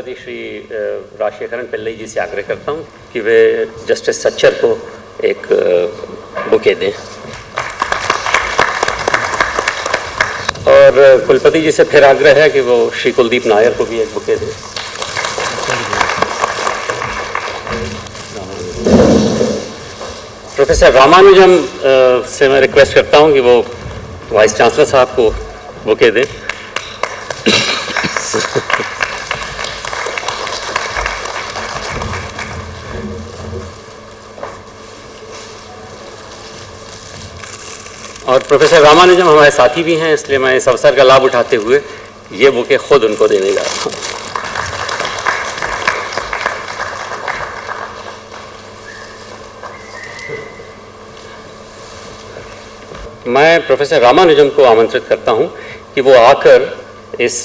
कुलपति श्री राजशेखरन पिल्लई जी से आग्रह करता हूं कि वे जस्टिस सच्चर को एक बुके दें और कुलपति जी से फिर आग्रह है कि वो श्री कुलदीप नायर को भी एक बुके दें। प्रोफेसर रामानुजम से मैं रिक्वेस्ट करता हूं कि वो वाइस चांसलर साहब को बुके दें। और प्रोफेसर रामानुजम हमारे साथी भी हैं, इसलिए मैं इस अवसर का लाभ उठाते हुए ये बुके खुद उनको देने जा रहा हूं। मैं प्रोफेसर रामानुजम को आमंत्रित करता हूं कि वो आकर इस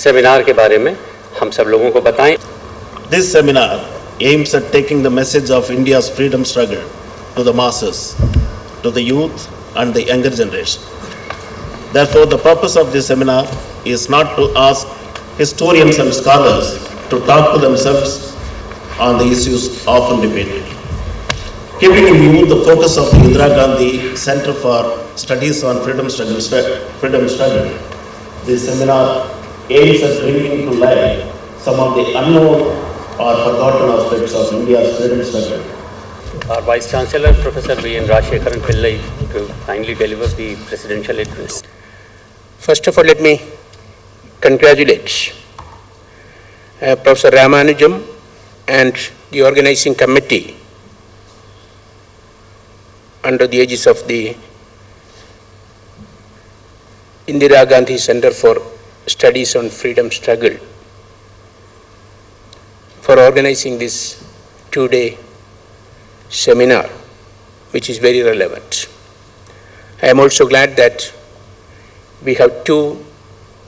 सेमिनार के बारे में हम सब लोगों को बताएं। This seminar aims at taking the message of India's freedom struggle to the masses, to the youth and the younger generation. Therefore, the purpose of this seminar is not to ask historians and scholars to talk to themselves on the issues often debated. Keeping in view the focus of the Indira Gandhi Center for Studies on Freedom Struggle, this seminar aims at bringing to light some of the unknown or forgotten aspects of India's freedom struggle. Our Vice Chancellor, Professor V.N. Rajshekharan Pillai, to kindly deliver the presidential address. First of all, let me congratulate Professor Ramanujam and the organizing committee under the aegis of the Indira Gandhi Center for Studies on Freedom Struggle for organizing this two-day seminar, which is very relevant. I am also glad that we have two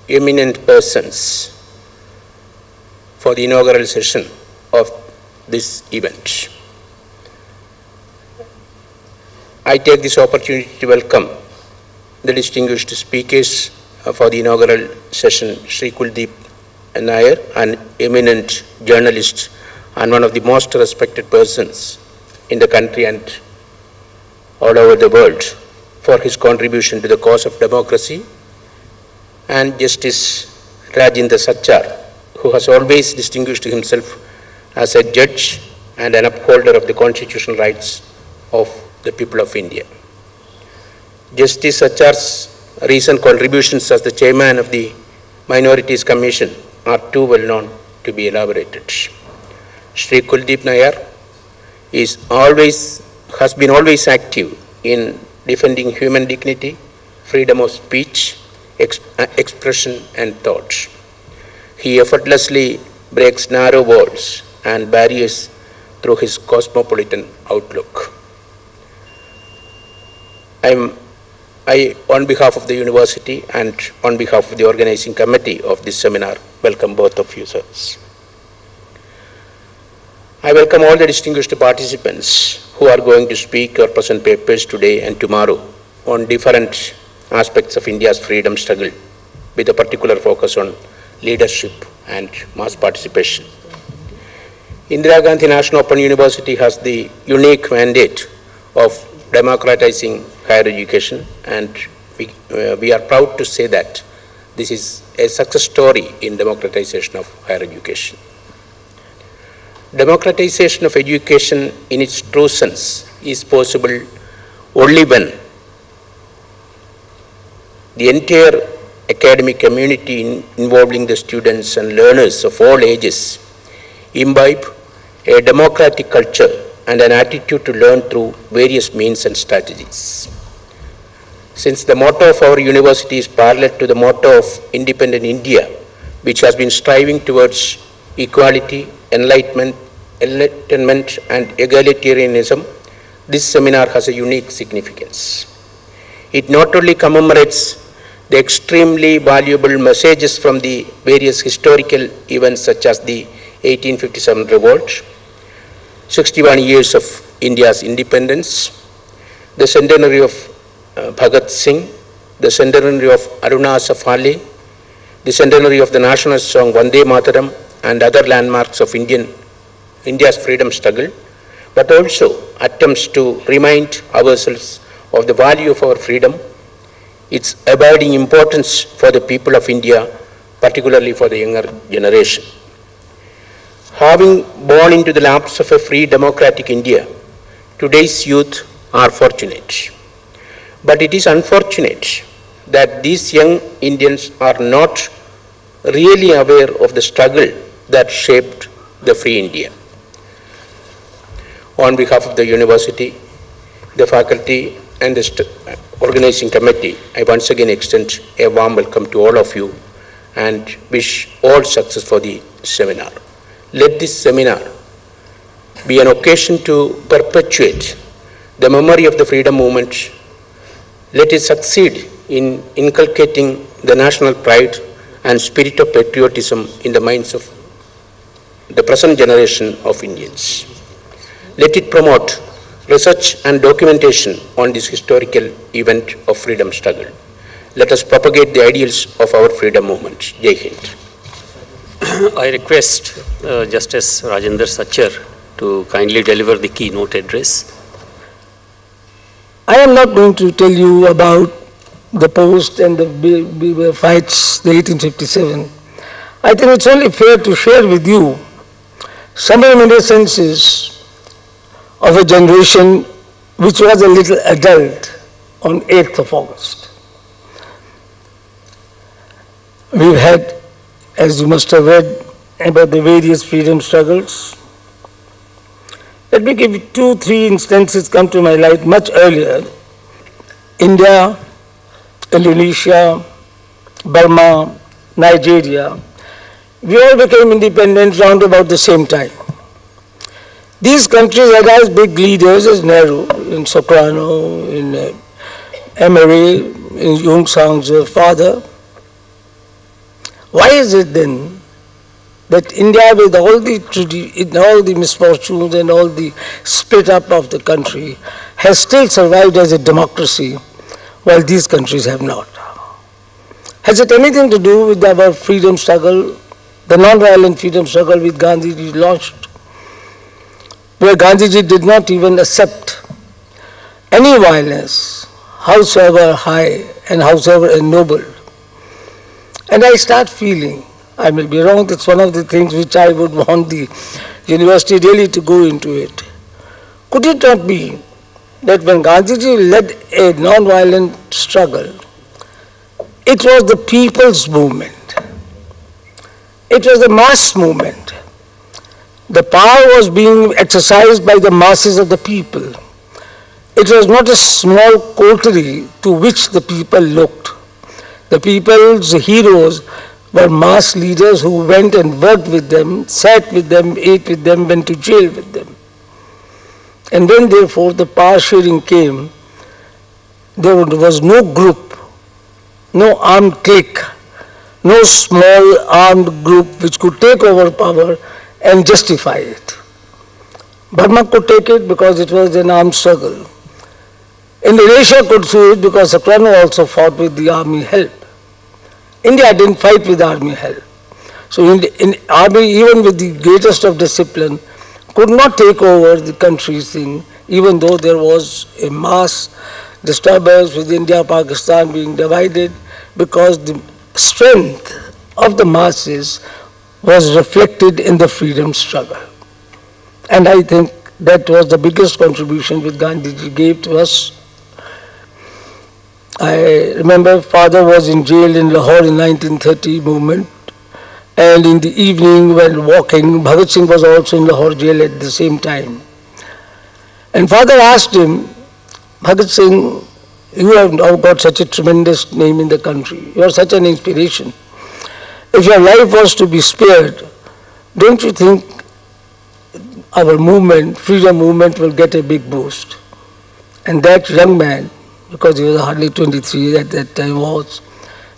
eminent persons for the inaugural session of this event. I take this opportunity to welcome the distinguished speakers for the inaugural session, Sri Kuldeep Nair, an eminent journalist and one of the most respected persons in the country and all over the world, for his contribution to the cause of democracy, and Justice Rajendra Sachar, who has always distinguished himself as a judge and an upholder of the constitutional rights of the people of India. Justice Sachar's recent contributions as the chairman of the Minorities Commission are too well known to be elaborated. Sri Kuldeep Nair has been always active in defending human dignity, freedom of speech, expression and thought. He effortlessly breaks narrow walls and barriers through his cosmopolitan outlook. I, on behalf of the university and on behalf of the organizing committee of this seminar, welcome both of you, sirs. I welcome all the distinguished participants who are going to speak or present papers today and tomorrow on different aspects of India's freedom struggle, with a particular focus on leadership and mass participation. Indira Gandhi National Open University has the unique mandate of democratizing higher education, and we are proud to say that this is a success story in democratization of higher education. Democratization of education in its true sense is possible only when the entire academic community involving the students and learners of all ages imbibe a democratic culture and an attitude to learn through various means and strategies. Since the motto of our university is parallel to the motto of independent India, which has been striving towards equality, enlightenment and egalitarianism, this seminar has a unique significance. It not only commemorates the extremely valuable messages from the various historical events such as the 1857 revolt, 61 years of India's independence, the centenary of Bhagat Singh, the centenary of Aruna Asaf Ali, the centenary of the national song Vande Mataram, and other landmarks of India's freedom struggle, but also attempts to remind ourselves of the value of our freedom, its abiding importance for the people of India, particularly for the younger generation. Having born into the laps of a free democratic India, today's youth are fortunate. But it is unfortunate that these young Indians are not really aware of the struggle that shaped the free India. On behalf of the university, the faculty, and the organizing committee, I once again extend a warm welcome to all of you and wish all success for the seminar. Let this seminar be an occasion to perpetuate the memory of the freedom movement. Let it succeed in inculcating the national pride and spirit of patriotism in the minds of the present generation of Indians. Let it promote research and documentation on this historical event of freedom struggle. Let us propagate the ideals of our freedom movement. Jai Hind. I request Justice Rajendra Sachar to kindly deliver the keynote address. I am not going to tell you about the post and the fights, the 1857. I think it's only fair to share with you some reminiscences of a generation which was a little adult on 8th of August. We've had, as you must have read, about the various freedom struggles. Let me give you 2-3 instances come to my light much earlier. India, Indonesia, Burma, Nigeria, we all became independent round about the same time. These countries had as big leaders as Nehru in Sukarno, in Emery, in Yung San's father. Why is it then that India, with all the misfortunes and all the split up of the country, has still survived as a democracy, while these countries have not? Has it anything to do with our freedom struggle, the non-violent freedom struggle which Gandhiji launched, where Gandhiji did not even accept any violence, howsoever high and howsoever ennobled? And I start feeling, I may be wrong, that's one of the things which I would want the university really to go into it. Could it not be that when Gandhiji led a non-violent struggle, it was the people's movement, it was the mass movement. The power was being exercised by the masses of the people. It was not a small coterie to which the people looked. The people's heroes were mass leaders who went and worked with them, sat with them, ate with them, went to jail with them. And when therefore the power sharing came, there was no group, no armed clique, no small armed group which could take over power and justify it. Burma could take it because it was an armed struggle. Indonesia could do it because Sukarno also fought with the army help. India didn't fight with army help. So in army, even with the greatest of discipline, could not take over the country's thing, even though there was a mass disturbance with India, Pakistan being divided, because the strength of the masses was reflected in the freedom struggle. And I think that was the biggest contribution which Gandhiji gave to us. I remember father was in jail in Lahore in 1930 movement, and in the evening when walking, Bhagat Singh was also in Lahore jail at the same time. And father asked him, Bhagat Singh, you have now got such a tremendous name in the country, you are such an inspiration. If your life was to be spared, don't you think our movement, freedom movement, will get a big boost? And that young man, because he was hardly 23 at that time, was,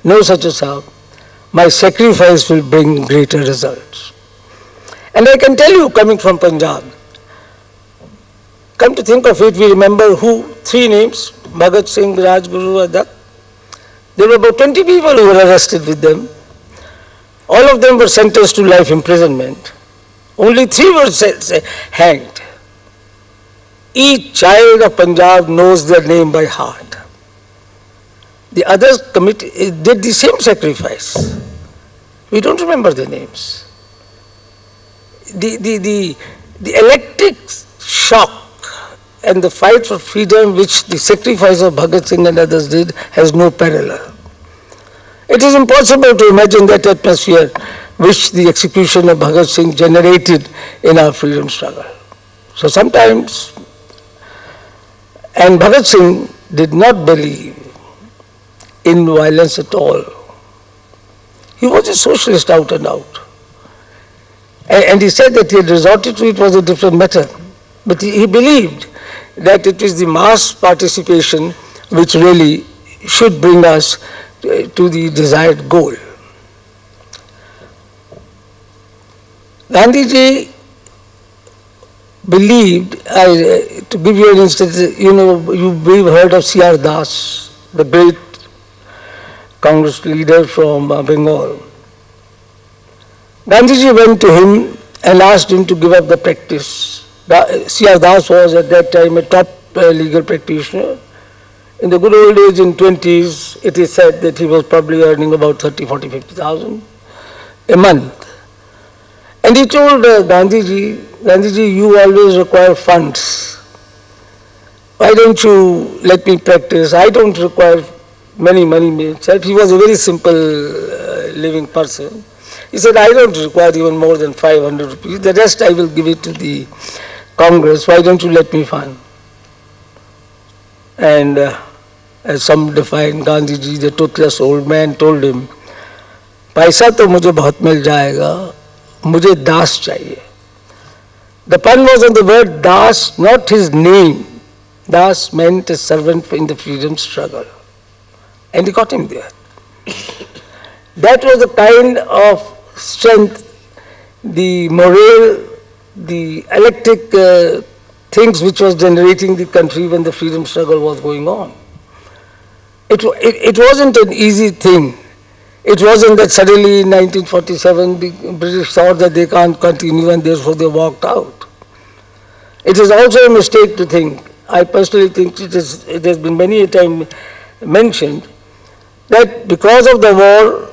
no such a sound, my sacrifice will bring greater results. And I can tell you, coming from Punjab, come to think of it, we remember who, 3 names, Bhagat Singh, Rajguru, Adak. There were about 20 people who were arrested with them. All of them were sentenced to life imprisonment. Only 3 were hanged. Each child of Punjab knows their name by heart. The others did the same sacrifice. We don't remember their names. The electric shock and the fight for freedom which the sacrifice of Bhagat Singh and others did has no parallel. It is impossible to imagine that atmosphere which the execution of Bhagat Singh generated in our freedom struggle. So sometimes, and Bhagat Singh did not believe in violence at all. He was a socialist out and out. And he said that he had resorted to it was a different matter. But he believed that it is the mass participation which really should bring us to the desired goal. Gandhiji believed, to give you an instance, we've heard of C.R. Das, the great Congress leader from Bengal. Gandhiji went to him and asked him to give up the practice. C.R. Das was at that time a top legal practitioner. In the good old days, in 20s, it is said that he was probably earning about 30, 40, 50,000 a month. And he told Gandhiji, you always require funds. Why don't you let me practice? I don't require many money myself. He was a very simple living person. He said, I don't require even more than 500 rupees. The rest I will give it to the Congress. Why don't you let me fund? And as some defined, Gandhiji, the toothless old man, told him, पैसा तो मुझे बहुत मिल जाएगा, मुझे दास चाहिए. The pun was on the word das, not his name. Das meant a servant in the freedom struggle. And he got him there. That was the kind of strength, the morale, the electric things which was generating the country when the freedom struggle was going on. It wasn't an easy thing. It wasn't that suddenly in 1947 the British thought that they can't continue and therefore they walked out. It is also a mistake to think, I personally think it has been many a time mentioned, that because of the war,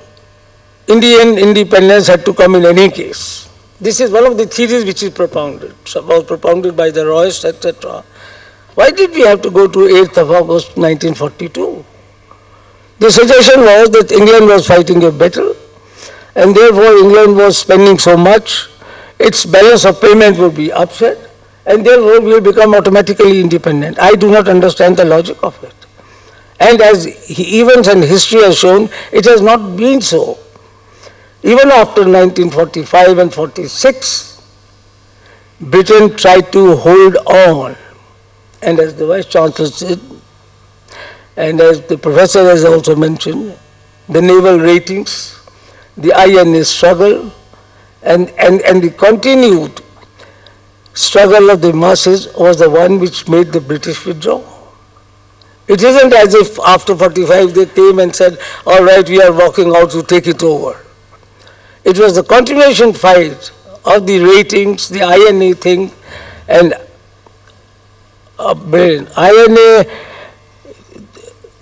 Indian independence had to come in any case. This is one of the theories which is propounded, was propounded by the Royists, etc. Why did we have to go to 8th of August 1942? The suggestion was that England was fighting a battle and therefore England was spending so much, its balance of payment would be upset and therefore we will become automatically independent. I do not understand the logic of it. And as events and history has shown, it has not been so. Even after 1945 and 46, Britain tried to hold on. And as the Vice Chancellor said, and as the Professor has also mentioned, the naval ratings, the INA struggle, and the continued struggle of the masses was the one which made the British withdraw. It isn't as if after 45 they came and said, all right, we are walking out to take it over. It was the continuation fight of the ratings, the INA thing, and INA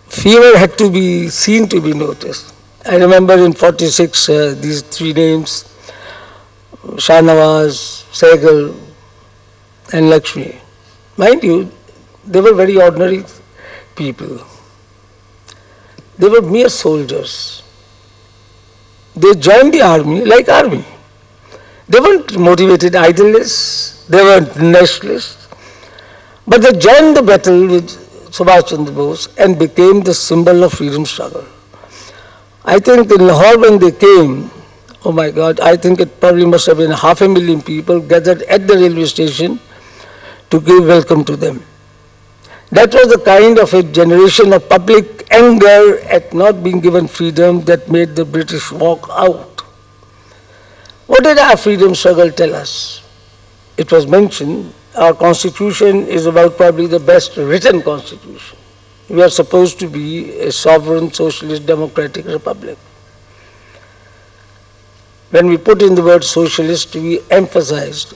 fever had to be seen to be noticed. I remember in 46, these 3 names, Shahnawaz, Sehgal, and Lakshmi. Mind you, they were very ordinary people. They were mere soldiers. They joined the army like army. They weren't motivated idealists, they weren't nationalists, but they joined the battle with Subhash Chandra Bose and became the symbol of freedom struggle. I think in Lahore when they came, oh my God, I think it probably must have been 500,000 people gathered at the railway station to give welcome to them. That was the kind of a generation of public anger at not being given freedom that made the British walk out. What did our freedom struggle tell us? It was mentioned, our constitution is about probably the best written constitution. We are supposed to be a sovereign, socialist, democratic republic. when we put in the word socialist, we emphasized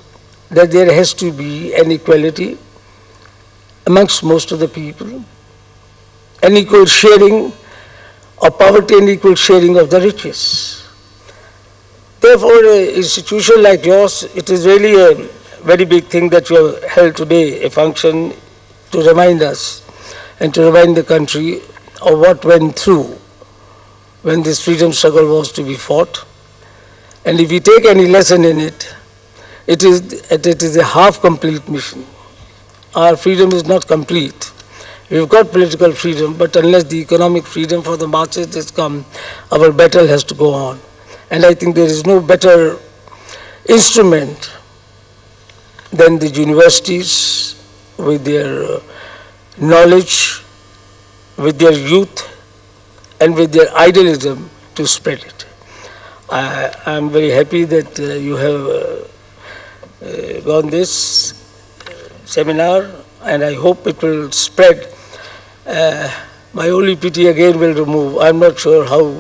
that there has to be an equality amongst most of the people, an equal sharing of poverty and equal sharing of the riches. Therefore, an institution like yours, it is really a very big thing that you have held today, a function to remind us and to remind the country of what went through when this freedom struggle was to be fought. And if we take any lesson in it, it is a half-complete mission. Our freedom is not complete. We've got political freedom, but unless the economic freedom for the masses has come, our battle has to go on. And I think there is no better instrument than the universities with their knowledge, with their youth, and with their idealism to spread it. I am very happy that you have gone this seminar, and I hope it will spread. My only pity again will remove. I'm not sure how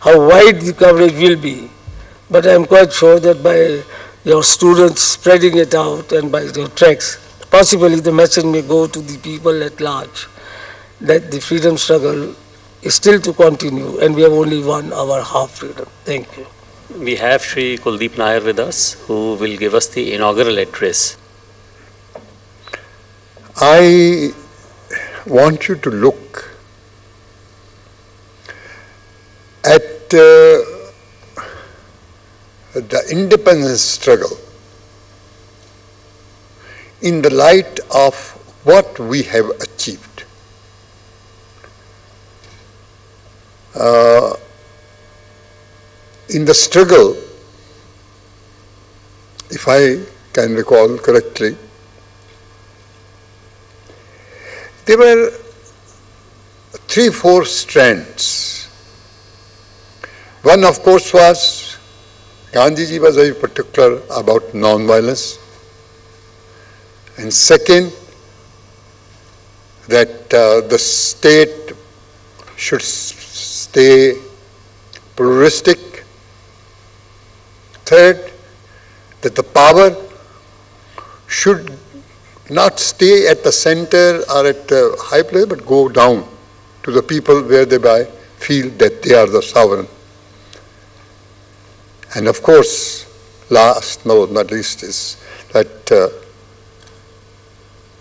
wide the coverage will be, but I'm quite sure that by your students spreading it out and by your tracks, possibly the message may go to the people at large that the freedom struggle is still to continue and we have only won our half freedom. Thank you. We have Shri Kuldeep Nair with us, who will give us the inaugural address. I want you to look at the independence struggle in the light of what we have achieved. In the struggle, if I can recall correctly, there were 3-4 strands. One, of course, was Gandhiji was very particular about non-violence. And second, that the state should stay pluralistic. Third, that the power should not stay at the center or at the high place, but go down to the people where they feel that they are the sovereign. And of course, last, no, not least, is that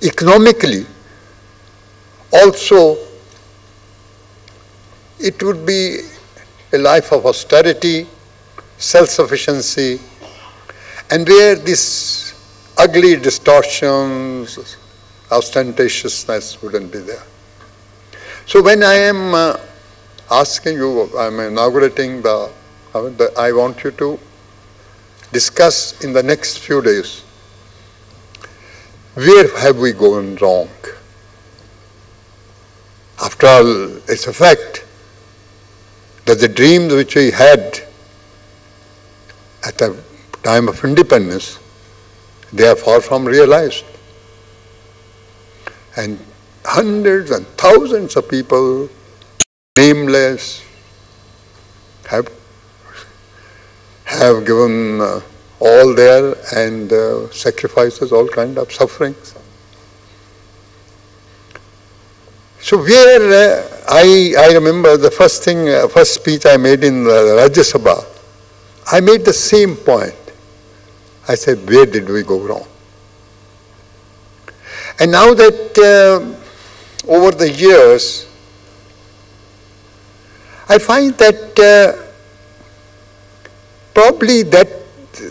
economically, also, it would be a life of austerity, self-sufficiency, and where these ugly distortions, ostentatiousness wouldn't be there. So when I am asking you, I'm inaugurating I want you to discuss in the next few days, where have we gone wrong? After all, it's a fact that the dreams which we had at the time of independence, they are far from realized. And hundreds and thousands of people, nameless, have given all there and sacrifices, all kind of sufferings. So where I remember the first speech I made in the Rajya Sabha, I made the same point. I said, where did we go wrong? And now that over the years, I find that probably that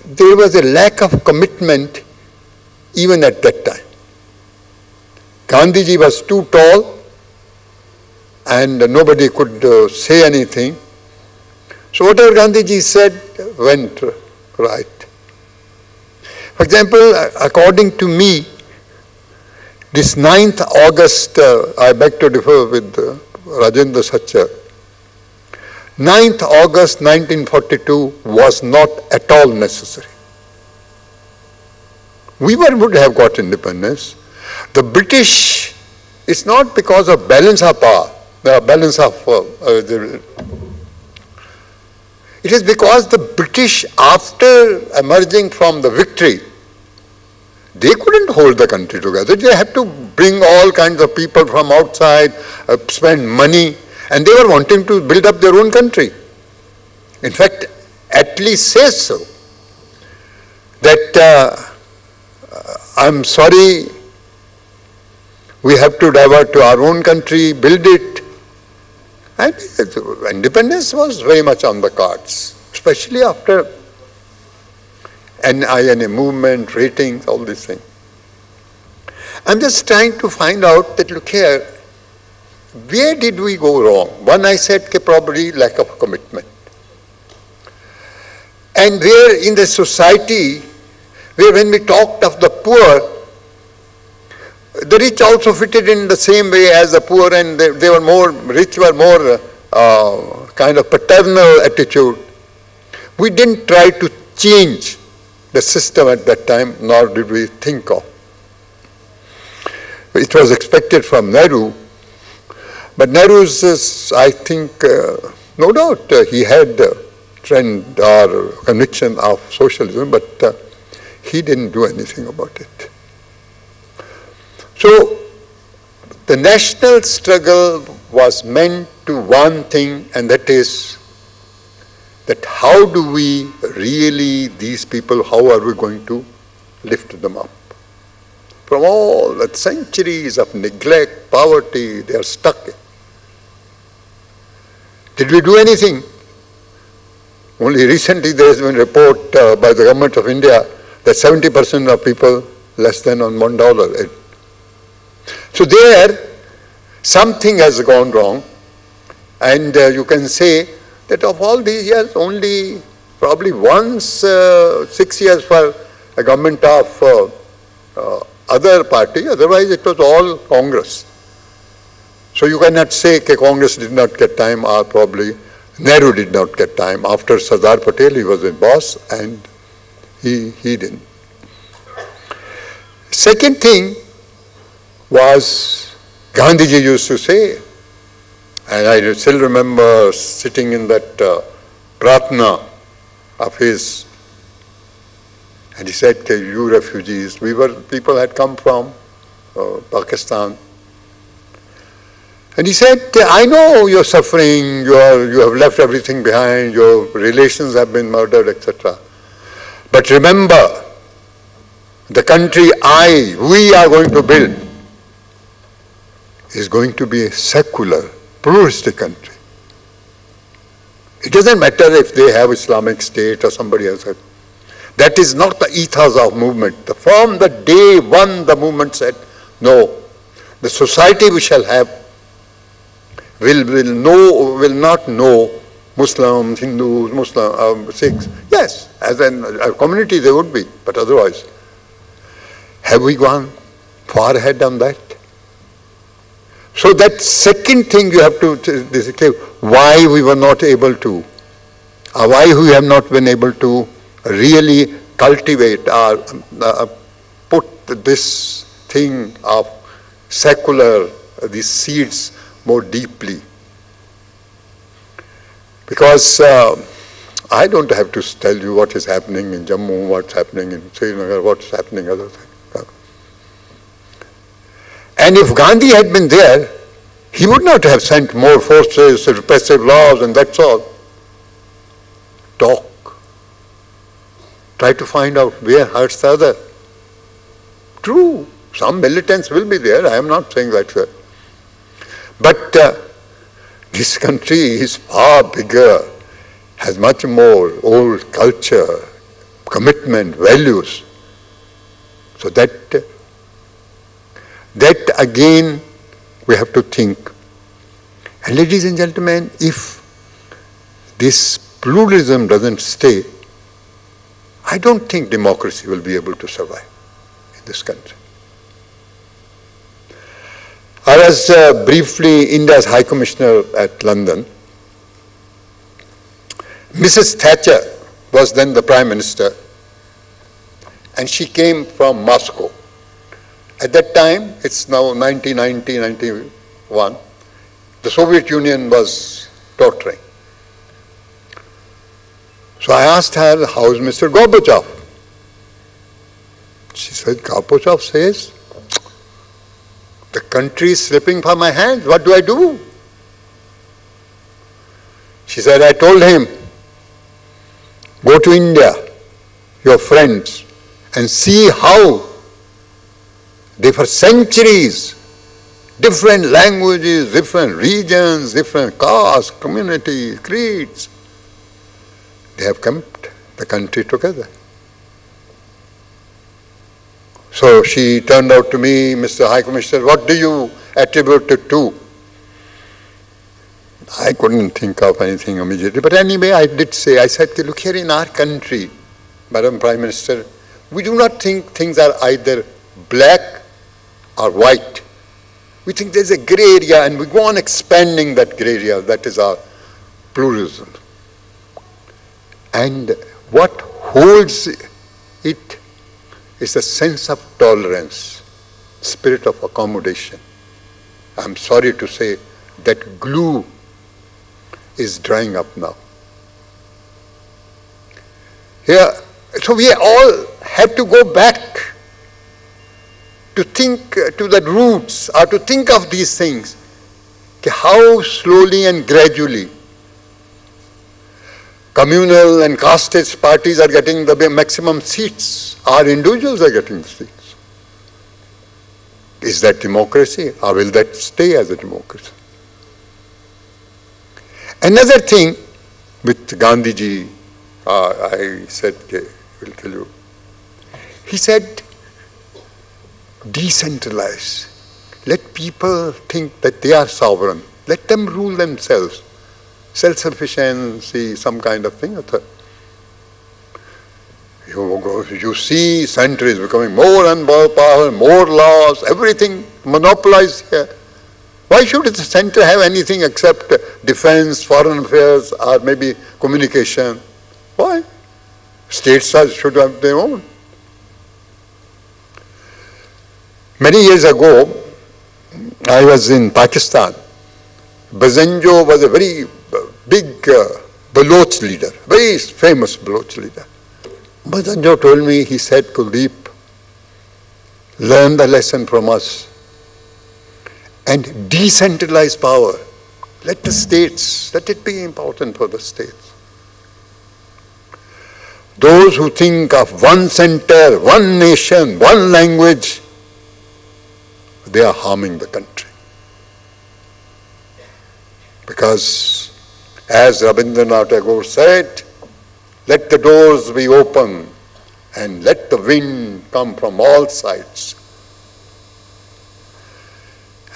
there was a lack of commitment even at that time. Gandhiji was too tall and nobody could say anything. So whatever Gandhiji said went right. For example, according to me, this 9th August, I beg to differ with Rajendra Sachar, 9th August 1942 was not at all necessary. We would have got independence. The British, it's not because of balance of power, the balance of, it It is because the British, after emerging from the victory, they couldn't hold the country together. They had to bring all kinds of people from outside, spend money, and they were wanting to build up their own country. In fact, Attlee says so, that I'm sorry, we have to divert to our own country, build it. And independence was very much on the cards, especially after NINA movement, ratings, all these things. I'm just trying to find out that, look here, where did we go wrong? One, I said, probably lack of commitment. And where in the society, where when we talked of the poor, the rich also fitted in the same way as the poor, and they were more, rich were more kind of paternal attitude. We didn't try to change the system at that time, nor did we think of. It was expected from Nehru, but Nehru's, I think, no doubt he had a trend or conviction of socialism, but he didn't do anything about it. So the national struggle was meant to one thing, and that is that how do we really, these people, how are we going to lift them up? From all the centuries of neglect, poverty, they are stuck in. Did we do anything? Only recently there has been a report by the government of India that 70% of people less than on $1. So there, something has gone wrong, and you can say that of all these years, only probably once 6 years for a government of other party, otherwise it was all Congress. So you cannot say that Congress did not get time, or probably Nehru did not get time. After Sardar Patel, he was a boss, and he didn't. Second thing was, Gandhiji used to say, and I still remember sitting in that pratna of his, and he said, you refugees, people had come from Pakistan. And he said, I know you're suffering, you have left everything behind, your relations have been murdered, etc. But remember, the country we are going to build is going to be a secular, pluralistic country. It doesn't matter if they have Islamic State or somebody else. That is not the ethos of movement. From the day one, the movement said, no, the society we shall have will not know Muslims, Hindus, Sikhs. Yes, as a community they would be, but otherwise. Have we gone far ahead on that? So that second thing you have to say, why we were not able to, or why we have not been able to really cultivate or put this thing of secular, these seeds more deeply. Because I don't have to tell you what is happening in Jammu, what's happening in Srinagar, what's happening other things. And if Gandhi had been there, he would not have sent more forces, repressive laws, and that's all. Talk. Try to find out where hurts the other. True, some militants will be there, I am not saying that. But this country is far bigger, has much more old culture, commitment, values. So that again we have to think. And ladies and gentlemen, if this pluralism doesn't stay, I don't think democracy will be able to survive in this country. I was briefly India's High Commissioner at London. Mrs. Thatcher was then the Prime Minister, and she came from Moscow. At that time, it's now 1990, 91, the Soviet Union was tottering. So I asked her, how's Mr. Gorbachev? She said, Gorbachev says, the country is slipping from my hands. What do I do? She said, I told him, go to India, your friends, and see how they for centuries, different languages, different regions, different castes, communities, creeds, they have kept the country together. So she turned out to me, Mr. High Commissioner, what do you attribute it to? I couldn't think of anything immediately. But anyway, I did say, I said, look here in our country, Madam Prime Minister, we do not think things are either black or white. We think there's a gray area and we go on expanding that gray area. That is our pluralism. And what holds it is a sense of tolerance, spirit of accommodation. I'm sorry to say that glue is drying up now. Here, so we all have to go back to think to the roots or to think of these things, how slowly and gradually communal and caste parties are getting the maximum seats, or individuals are getting seats. Is that democracy, or will that stay as a democracy? Another thing with Gandhiji, I said, I will tell you, he said, decentralize. Let people think that they are sovereign. Let them rule themselves. Self-sufficiency, some kind of thing. You see centuries becoming more and more powerful, more laws, everything monopolized here. Why should the center have anything except defense, foreign affairs, or maybe communication? Why? States should have their own. Many years ago, I was in Pakistan. Bazenjo was a very big Baloch leader, very famous Baloch leader. Bazenjo told me, he said, Kuldeep, learn the lesson from us and decentralize power. Let the states, let it be important for the states. Those who think of one center, one nation, one language, they are harming the country. Because, as Rabindranath Tagore said, let the doors be open and let the wind come from all sides.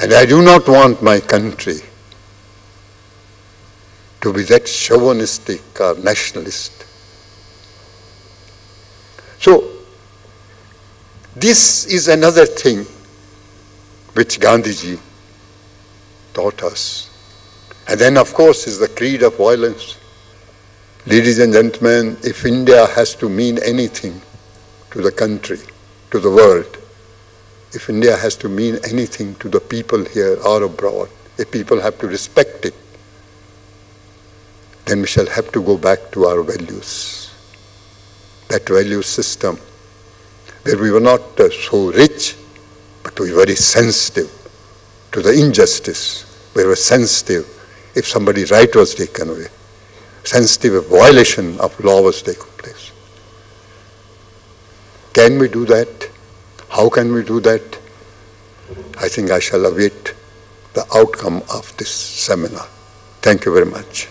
And I do not want my country to be that chauvinistic or nationalist. So, this is another thing which Gandhiji taught us. And then, of course, is the creed of violence. Ladies and gentlemen, if India has to mean anything to the country, to the world, if India has to mean anything to the people here or abroad, if people have to respect it, then we shall have to go back to our values. That value system where we were not so rich, but we were very sensitive to the injustice. We were sensitive if somebody's right was taken away, sensitive if violation of law was taken place. Can we do that? How can we do that? I think I shall await the outcome of this seminar. Thank you very much.